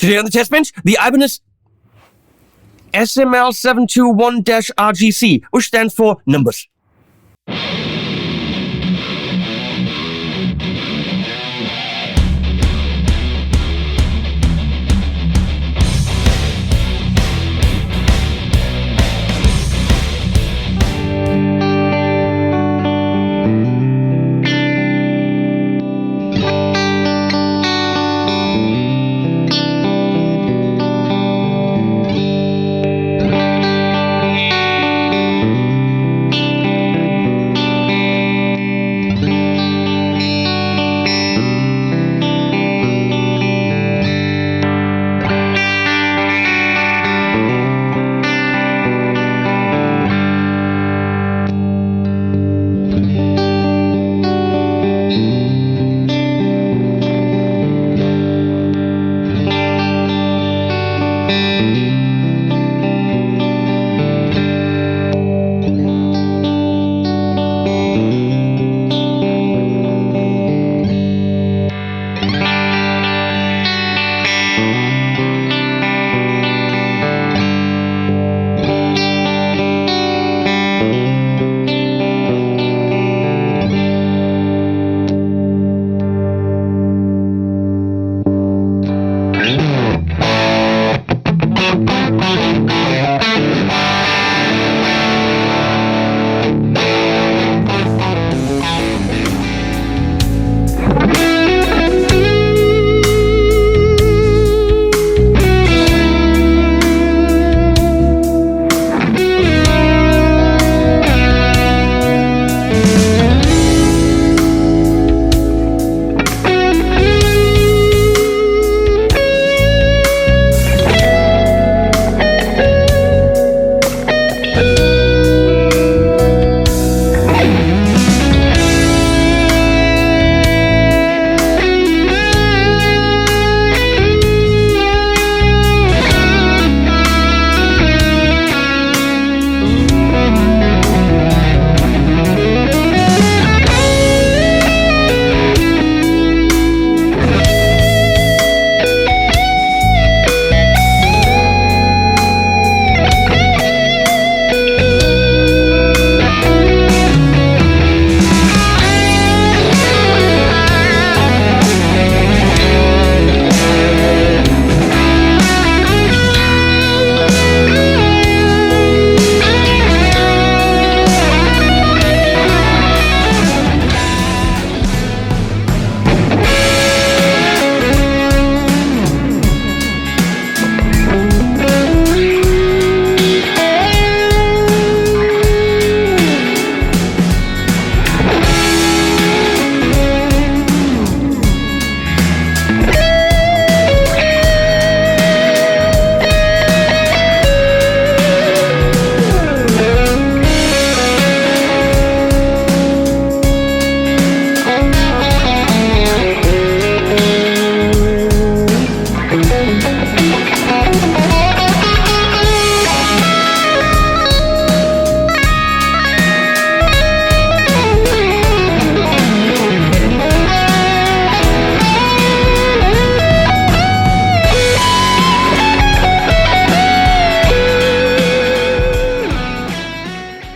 Today on the test bench, the Ibanez SML721-RGC, which stands for numbers.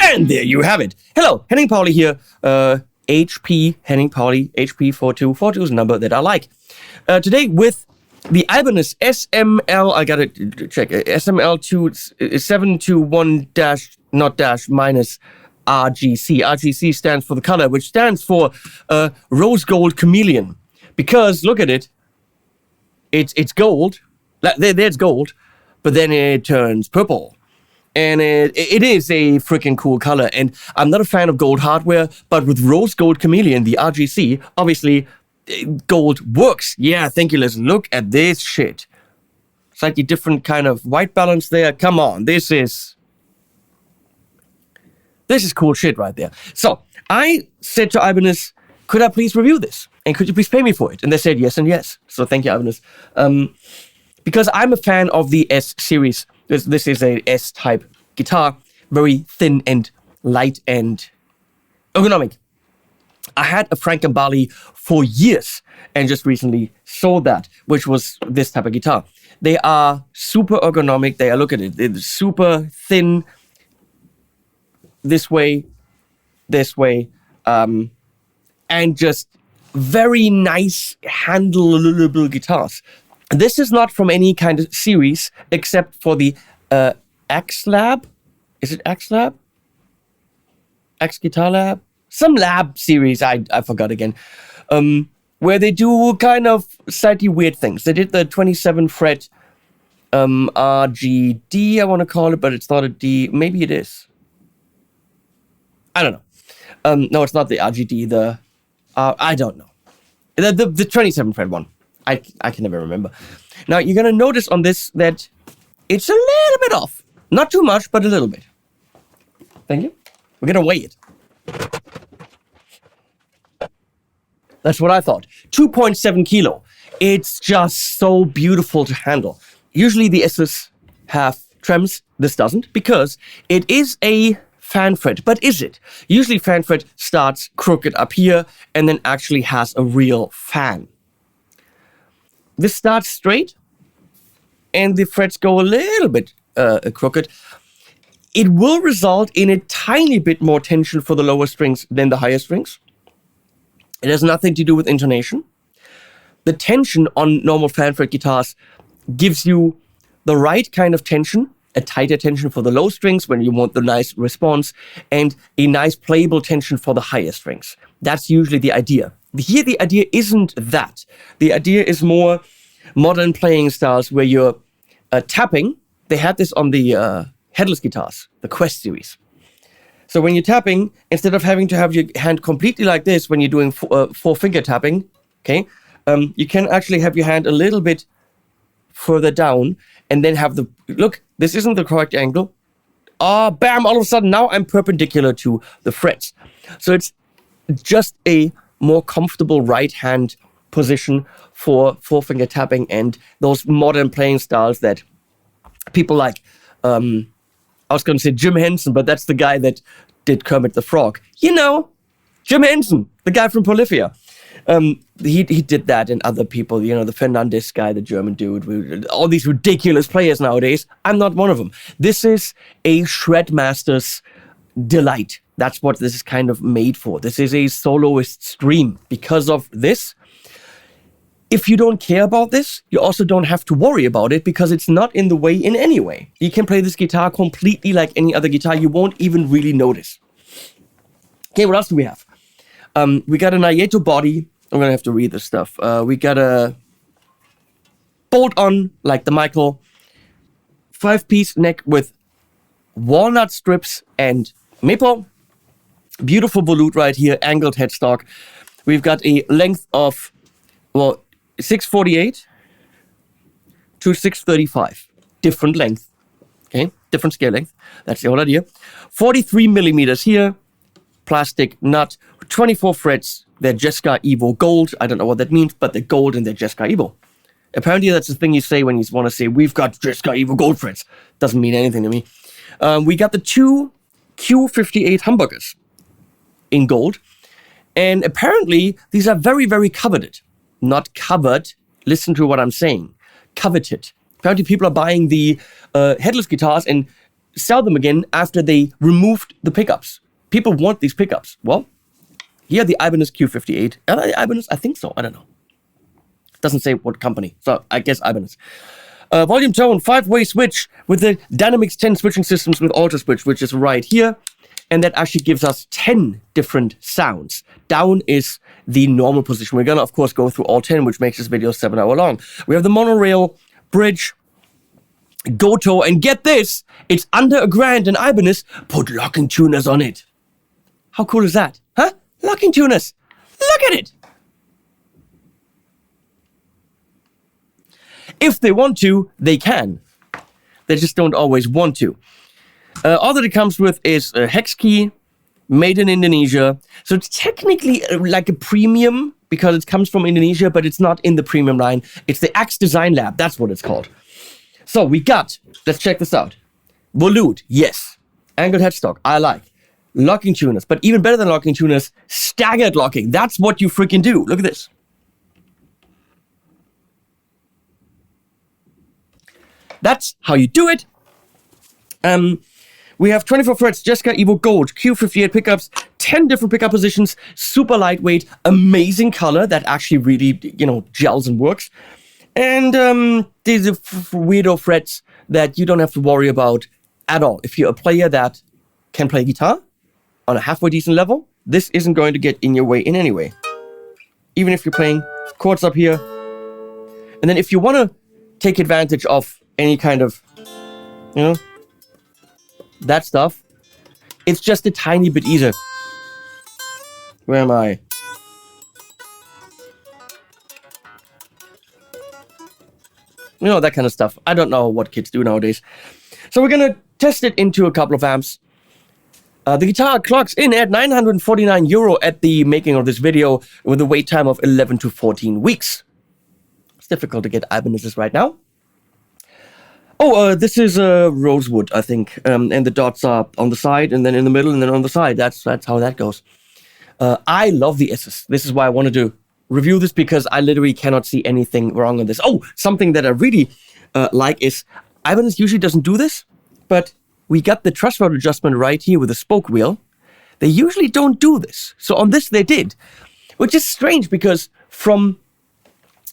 And there you have it. Hello, Henning Pauli here. HP Henning Pauli, HP4242 is a number that I like. Today with the Ibanez SML, I gotta check, SML721- not dash minus RGC. RGC stands for the color, which stands for rose gold chameleon. Because look at it, it's gold. There's gold, but then it turns purple. And it is a freaking cool color. And I'm not a fan of gold hardware, but with Rose Gold Chameleon, the RGC, obviously, gold works. Yeah, thank you, listen. Look at this shit. Slightly different kind of white balance there. Come on, this is cool shit right there. So I said to Ibanez, could I please review this? And could you please pay me for it? And they said yes and yes. So thank you, Ibanez. Because I'm a fan of the S series. This is a S-type guitar, very thin and light and ergonomic. I had a Frankembali for years and just recently sold that, which was this type of guitar. They are super ergonomic. They are, look at it, it's super thin, this way, and just very nice handleable guitars. This is not from any kind of series except for the Axe Lab. Is it Axe Lab? Axe Guitar Lab? Some lab series, I forgot again. Where they do kind of slightly weird things. They did the 27 fret RGD, I want to call it, but it's not a D. Maybe it is. I don't know. No, it's not the RGD. I don't know. The 27 fret one. I can never remember. Now, you're going to notice on this that it's a little bit off. Not too much, but a little bit. Thank you. We're going to weigh it. That's what I thought. 2.7 kilo. It's just so beautiful to handle. Usually the S's have trems. This doesn't, because it is a fan fret. But is it? Usually fan fret starts crooked up here and then actually has a real fan. This starts straight and the frets go a little bit crooked. It will result in a tiny bit more tension for the lower strings than the higher strings. It has nothing to do with intonation. The tension on normal fan fret guitars gives you the right kind of tension, a tighter tension for the low strings when you want the nice response, and a nice playable tension for the higher strings. That's usually the idea. Here, the idea isn't that. The idea is more modern playing styles where you're tapping. They had this on the headless guitars, the Quest series. So when you're tapping, instead of having to have your hand completely like this when you're doing four-finger tapping, okay, you can actually have your hand a little bit further down and then have the, look, this isn't the correct angle. Bam, all of a sudden now I'm perpendicular to the frets. So it's just a more comfortable right hand position for four-finger tapping and those modern playing styles that people like, I was going to say Jim Henson, but that's the guy that did Kermit the Frog. You know, Jim Henson, the guy from Polyphia. He did that, and other people, you know, the Fernandez guy, the German dude, all these ridiculous players nowadays. I'm not one of them. This is a Shredmaster's delight. That's what this is kind of made for. This is a soloist's dream. Because of this, if you don't care about this, you also don't have to worry about it because it's not in the way in any way. You can play this guitar completely like any other guitar. You won't even really notice. Okay, what else do we have? We got an Aieto body. I'm going to have to read this stuff. We got a bolt-on, like the Michael, 5-piece neck with walnut strips and maple. Beautiful volute right here, angled headstock. We've got a length of, well, 648 to 635. Different length. Okay, different scale length. That's the whole idea. 43 millimeters here. Plastic nut. 24 frets. They're Jessica Evo gold. I don't know what that means, but they're gold and they're Jessica Evo. Apparently that's the thing you say when you want to say, we've got Jessica Evo gold frets. Doesn't mean anything to me. We got the two Q58 humbuckers in gold. And apparently these are very, very coveted. Not covered. Listen to what I'm saying. Coveted. Apparently people are buying the headless guitars and sell them again after they removed the pickups. People want these pickups. Well, here the Ibanez Q58. Ibanez? I think so. I don't know. Doesn't say what company. So I guess Ibanez. Volume tone, 5-way switch with the Dynamics 10 switching systems with Alter Switch, which is right here. And that actually gives us 10 different sounds. Down is the normal position. We're going to, of course, go through all 10, which makes this video 7 hours long. We have the monorail, bridge, Goto, and get this, it's under $1,000 in Ibanez. Put locking tuners on it. How cool is that? Huh? Locking tuners. Look at it. If they want to, they can. They just don't always want to. All that it comes with is a hex key, made in Indonesia. So it's technically like a premium because it comes from Indonesia, but it's not in the premium line. It's the Axe Design Lab. That's what it's called. So we got, let's check this out. Volute, yes. Angled headstock, I like. locking tuners. But even better than locking tuners, staggered locking. That's what you freaking do. Look at this. That's how you do it. We have 24 frets, Jessica Evo Gold, Q58 pickups, 10 different pickup positions, super lightweight, amazing color that actually really, gels and works. And these are weirdo frets that you don't have to worry about at all. If you're a player that can play guitar on a halfway decent level, this isn't going to get in your way in any way. Even if you're playing chords up here. And then if you want to take advantage of any kind of, that stuff, it's just a tiny bit easier. Where am I? That kind of stuff. I don't know what kids do nowadays. So we're going to test it into a couple of amps. The guitar clocks in at €949 at the making of this video with a wait time of 11 to 14 weeks. It's difficult to get Ibanez's right now. Oh, this is rosewood, I think. And the dots are on the side, and then in the middle, and then on the side. That's how that goes. I love the S's. This is why I wanted to review this, because I literally cannot see anything wrong on this. Oh, something that I really like is Ibanez usually doesn't do this, but we got the truss rod adjustment right here with the spoke wheel. They usually don't do this. So on this, they did, which is strange because from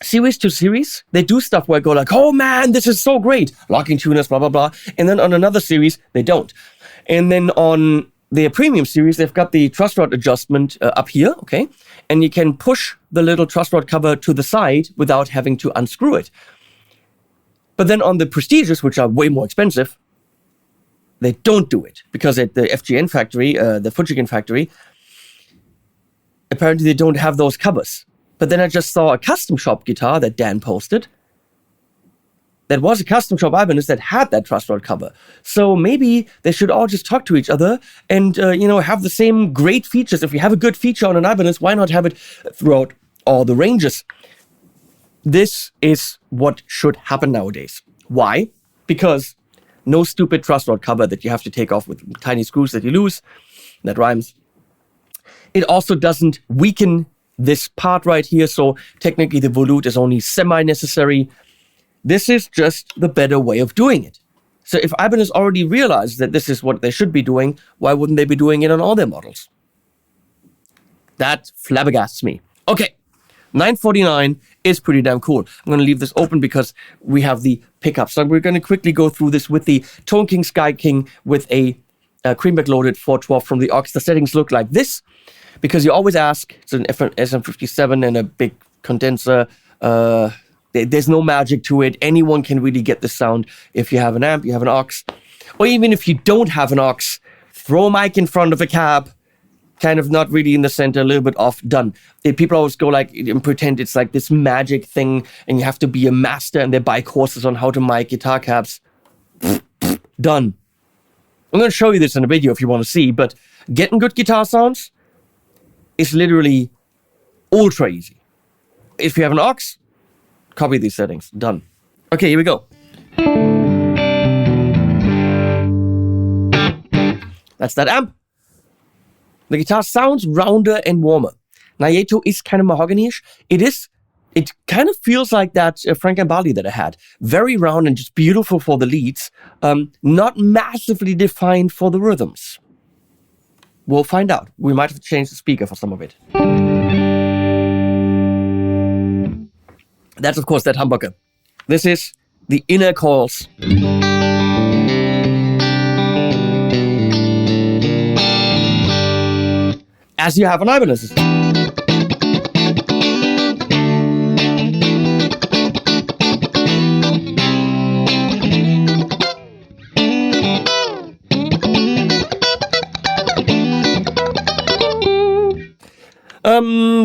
series to series, they do stuff where I go like, oh man, this is so great. Locking tuners, blah, blah, blah. And then on another series, they don't. And then on their premium series, they've got the truss rod adjustment up here, okay? And you can push the little truss rod cover to the side without having to unscrew it. But then on the Prestiges, which are way more expensive, they don't do it. Because at the FGN factory, the Fujigen factory, apparently they don't have those covers. But then I just saw a custom shop guitar that Dan posted. That was a custom shop Ibanez that had that truss rod cover. So maybe they should all just talk to each other and, have the same great features. If you have a good feature on an Ibanez, why not have it throughout all the ranges? This is what should happen nowadays. Why? Because no stupid truss rod cover that you have to take off with tiny screws that you lose. That rhymes. It also doesn't weaken this part right here, so technically the volute is only semi-necessary. This is just the better way of doing it. So if Ibanez already realized that this is what they should be doing, why wouldn't they be doing it on all their models? That flabbergasts me. Okay, $949 is pretty damn cool. I'm going to leave this open because we have the pickup. So we're going to quickly go through this with the Tone King Sky King with a Creamback loaded 412 from the aux. The settings look like this. Because you always ask, it's an SM57 and a big condenser. There's no magic to it. Anyone can really get the sound. If you have an amp, you have an aux. Or even if you don't have an aux, throw a mic in front of a cab, kind of not really in the center, a little bit off, done. People always go like and pretend it's like this magic thing and you have to be a master and they buy courses on how to mic guitar cabs. Done. I'm going to show you this in a video if you want to see, but getting good guitar sounds is literally ultra easy. If you have an aux, copy these settings. Done. Okay, here we go. That's that amp. The guitar sounds rounder and warmer. Nayeto is kind of mahogany-ish. It kind of feels like that Frank and Bali that I had. Very round and just beautiful for the leads. Not massively defined for the rhythms. We'll find out. We might have to change the speaker for some of it. That's, of course, that humbucker. This is the inner coils. As you have on Ibanez.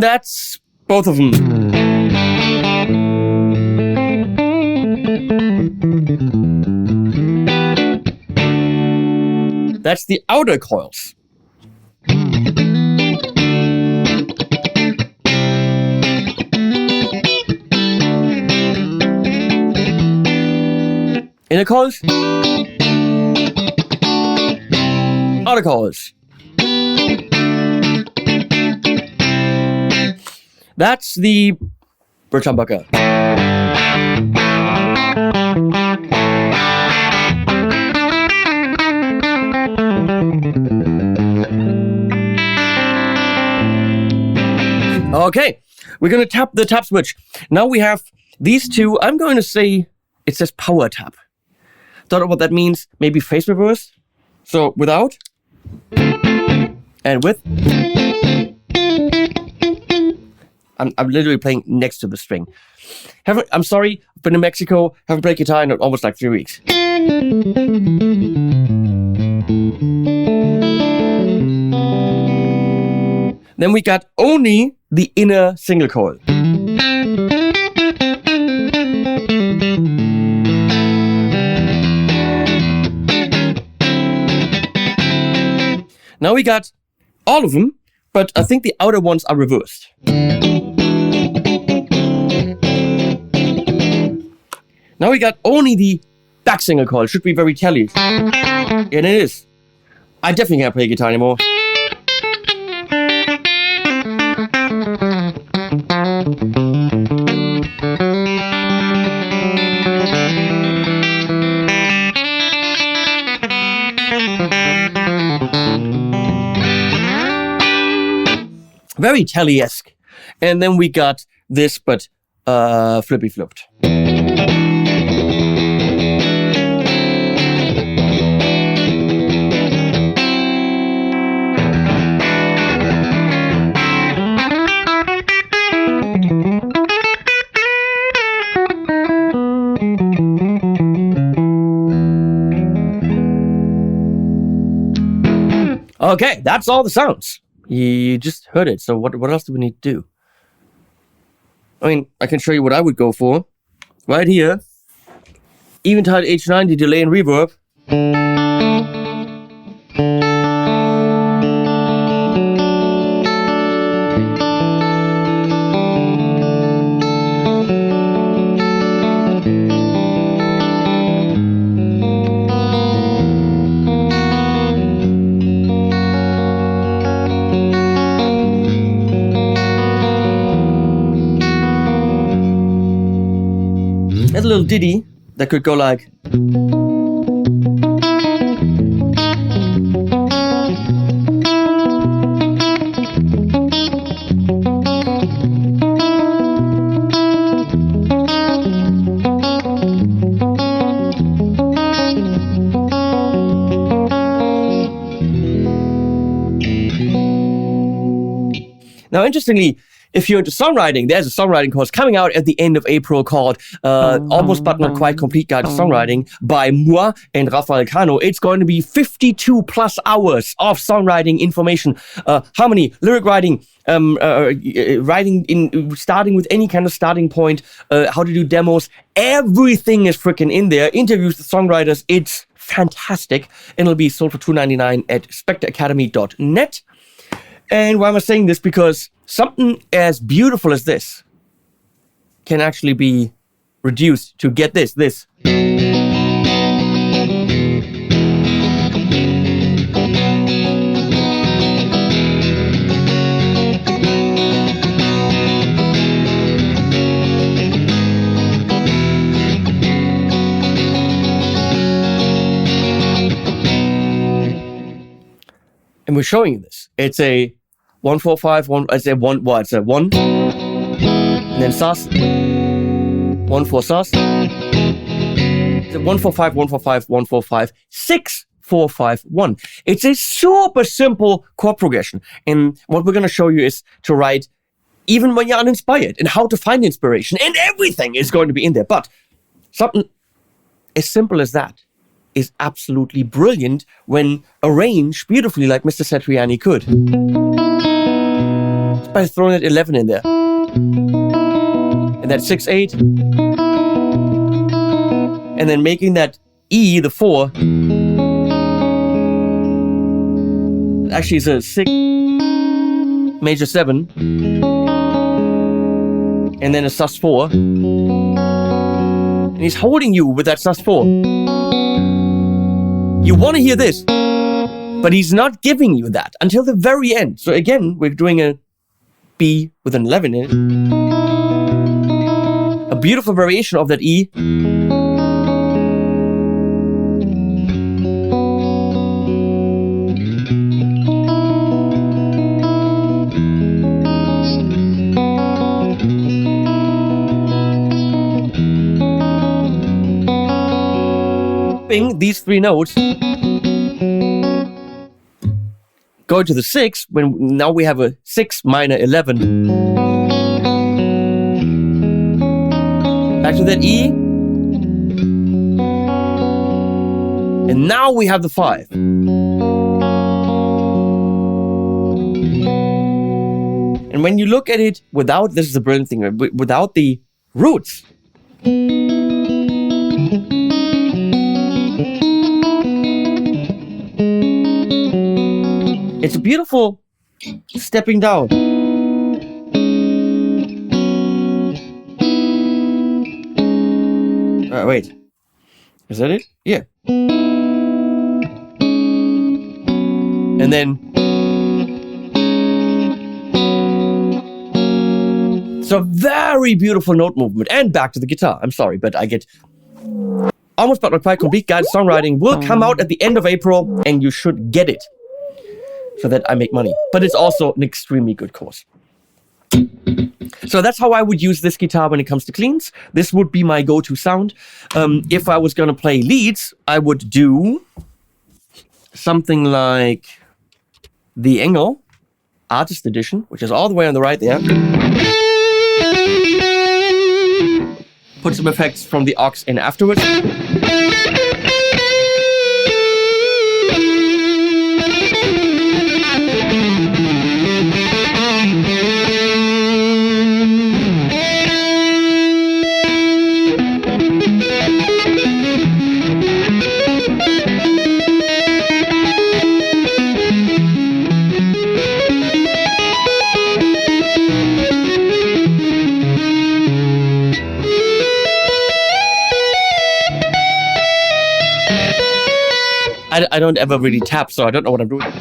That's both of them. That's the outer coils. Inner coils. Outer coils. That's the bridge humbucker. Okay, we're going to tap the tap switch. Now we have these two. I'm going to say it says power tap. Don't know what that means. Maybe phase reverse. So without and with. I'm literally playing next to the string. I'm sorry, I've been in Mexico, haven't played guitar in almost like 3 weeks. Then we got only the inner single coil. Now we got all of them, but I think the outer ones are reversed. Now we got only the back single coil. Should be very telly. And it is. I definitely can't play guitar anymore. Very telly-esque. And then we got this, but flippy flipped. Okay, that's all the sounds. You just heard it, so what else do we need to do? I mean, I can show you what I would go for. Right here. Eventide H90 delay and reverb. There's a little ditty that could go like. Now, interestingly, if you're into songwriting, there's a songwriting course coming out at the end of April called Almost But Not Quite Complete Guide to Songwriting by moi and Rafael Cano. It's going to be 52 plus hours of songwriting information, harmony, lyric writing, writing in starting with any kind of starting point, how to do demos. Everything is freaking in there. Interviews with songwriters. It's fantastic. And it'll be sold for $2.99 at spectreacademy.net. And why am I saying this? Because something as beautiful as this can actually be reduced to get this. And we're showing you this. It's a 145, it's a 1, well, it's a 1, and then sus, 1 4 sus, it's a 145, 145, 145, 6 4 5 1. It's a super simple chord progression, and what we're going to show you is to write even when you're uninspired, and how to find inspiration, and everything is going to be in there. But something as simple as that is absolutely brilliant when arranged beautifully like Mr. Satriani could. Just by throwing that 11 in there. And that 6-8. And then making that E, the 4. Actually, it's a 6, major 7. And then a sus4. And he's holding you with that sus4. You want to hear this, but he's not giving you that until the very end. So again, we're doing a B with an 11 in it. A beautiful variation of that E. These three notes going to the 6 when now we have a 6 minor 11. Back to that E. And now we have the 5. And when you look at it without, this is the brilliant thing, without the roots. It's a beautiful stepping down. Wait. Is that it? Yeah. And then... It's a very beautiful note movement. And back to the guitar. I'm sorry, but I get... Almost but not quite complete guided songwriting will come out at the end of April, and you should get it so that I make money. But it's also an extremely good course. So that's how I would use this guitar when it comes to cleans. This would be my go-to sound. If I was going to play leads, I would do something like the ENGL Artist Edition, which is all the way on the right there. Put some effects from the aux in afterwards. I don't ever really tap, so I don't know what I'm doing.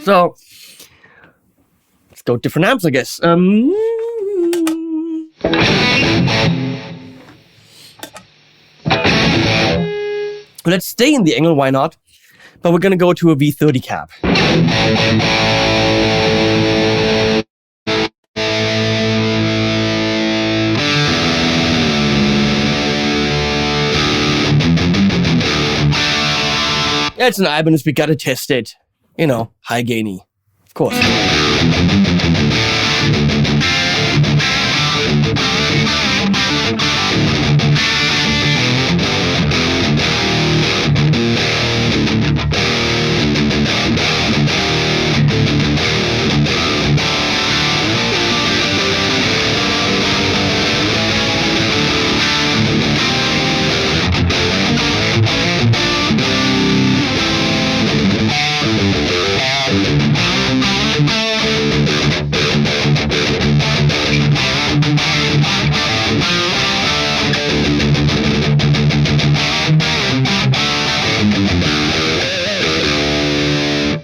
So, let's go different amps, I guess. Let's stay in the ENGL, why not? But we're gonna go to a V30 cab. Yeah, it's an Ibanez, we gotta test it. You know, high gainy, of course.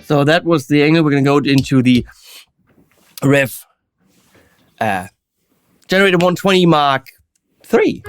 So that was the ENGL. We're going to go into the Rev Generator 120 Mark III.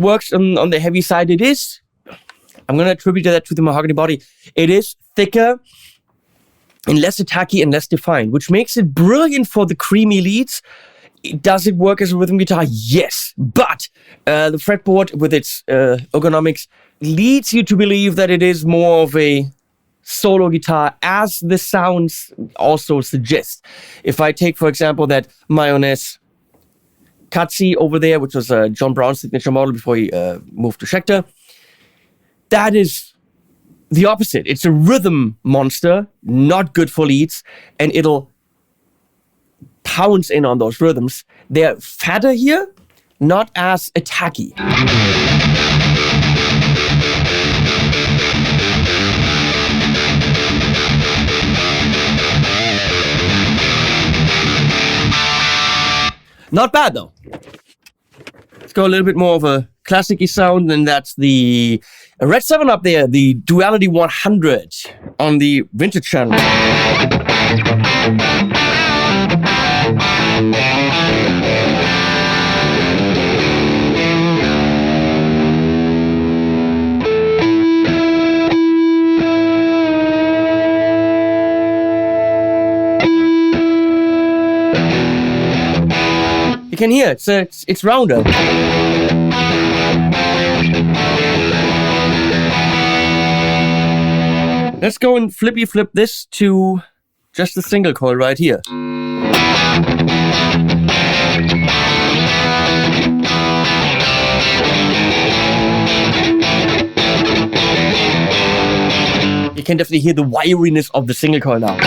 works on the heavy side. It is, I'm going to attribute that to the mahogany body. It is thicker and less attacky and less defined, which makes it brilliant for the creamy leads. Does it work as a rhythm guitar? Yes. But the fretboard with its ergonomics leads you to believe that it is more of a solo guitar, as the sounds also suggest. If I take, for example, that Mayonnaise Katsi over there, which was John Brown's signature model before he moved to Schecter, that is the opposite. It's a rhythm monster, not good for leads, and it'll pounce in on those rhythms. They're fatter here, not as attacky. Not bad though. Let's go a little bit more of a classic-y sound, and that's the Red 7 up there, the Duality 100 on the Vintage channel. You can hear it's rounder. Let's go and flippy flip this to just a single coil right here. You can definitely hear the wiriness of the single coil now.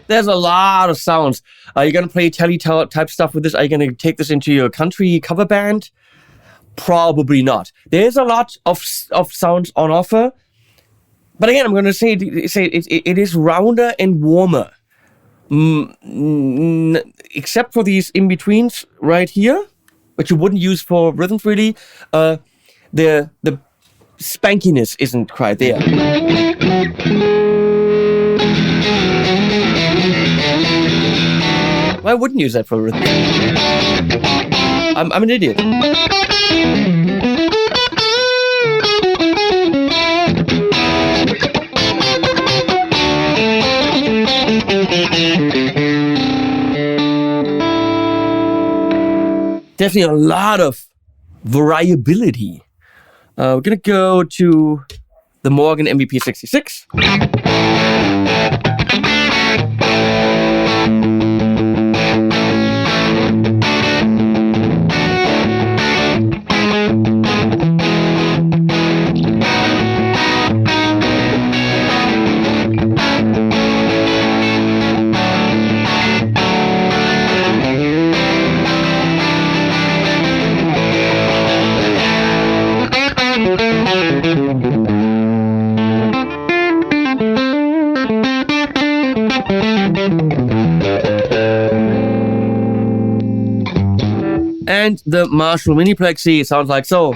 There's a lot of sounds. Are you going to play telly type stuff with this? Are you going to take this into your country cover band? Probably not. There's a lot of sounds on offer. But again, I'm going to say it is rounder and warmer. Except for these in-betweens right here, which you wouldn't use for rhythms really. The spankiness isn't quite there. Why wouldn't you use that for rhythm? I'm an idiot. Definitely a lot of variability. We're gonna go to the Morgan MVP66. And the Marshall Mini Plexi sounds like so.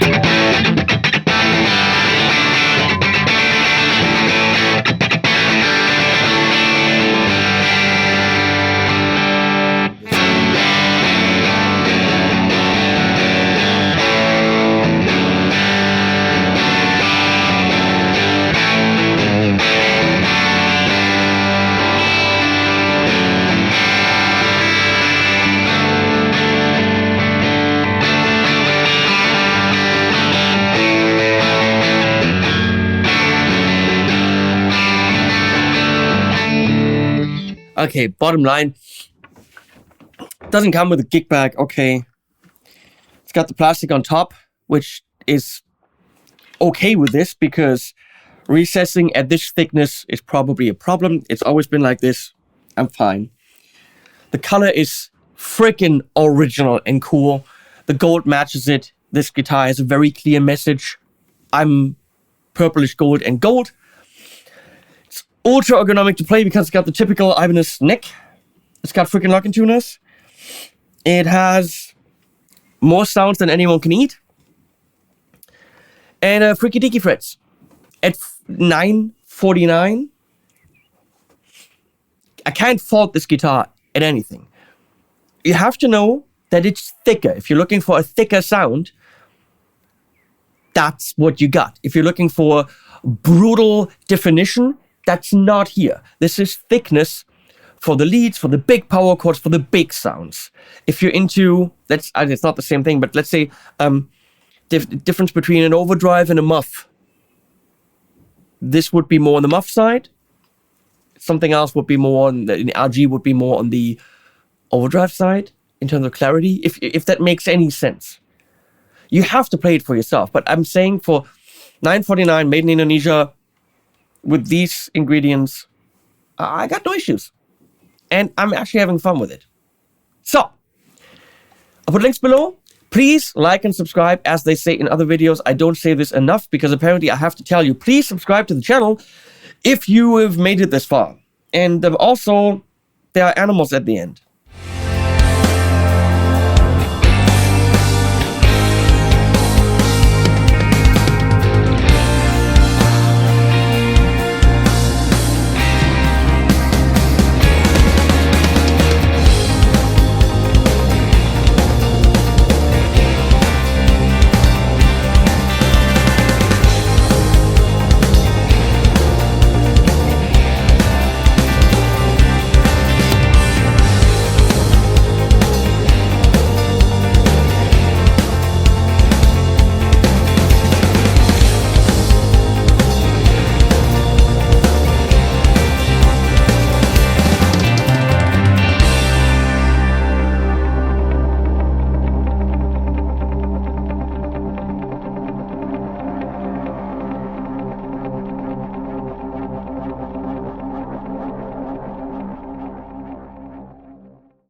Okay, bottom line. Doesn't come with a gig bag. Okay. It's got the plastic on top, which is okay with this because recessing at this thickness is probably a problem. It's always been like this. I'm fine. The color is freaking original and cool. The gold matches it. This guitar has a very clear message. I'm purplish gold and gold. It's ultra ergonomic to play because it's got the typical Ibanez neck. It's got freaking locking tuners. It has more sounds than anyone can eat. And freaky dicky frets. At $949, I can't fault this guitar at anything. You have to know that it's thicker. If you're looking for a thicker sound, that's what you got. If you're looking for brutal definition, that's not here. This is thickness for the leads, for the big power chords, for the big sounds. If you're into, it's not the same thing, but let's say difference between an overdrive and a muff. This would be more on the muff side. Something else would be more on the RG would be more on the overdrive side in terms of clarity, if that makes any sense. You have to play it for yourself. But I'm saying for $949, made in Indonesia, with these ingredients, I got no issues. And I'm actually having fun with it. So, I'll put links below. Please like and subscribe. As they say in other videos, I don't say this enough because apparently I have to tell you, please subscribe to the channel if you have made it this far. And also, there are animals at the end.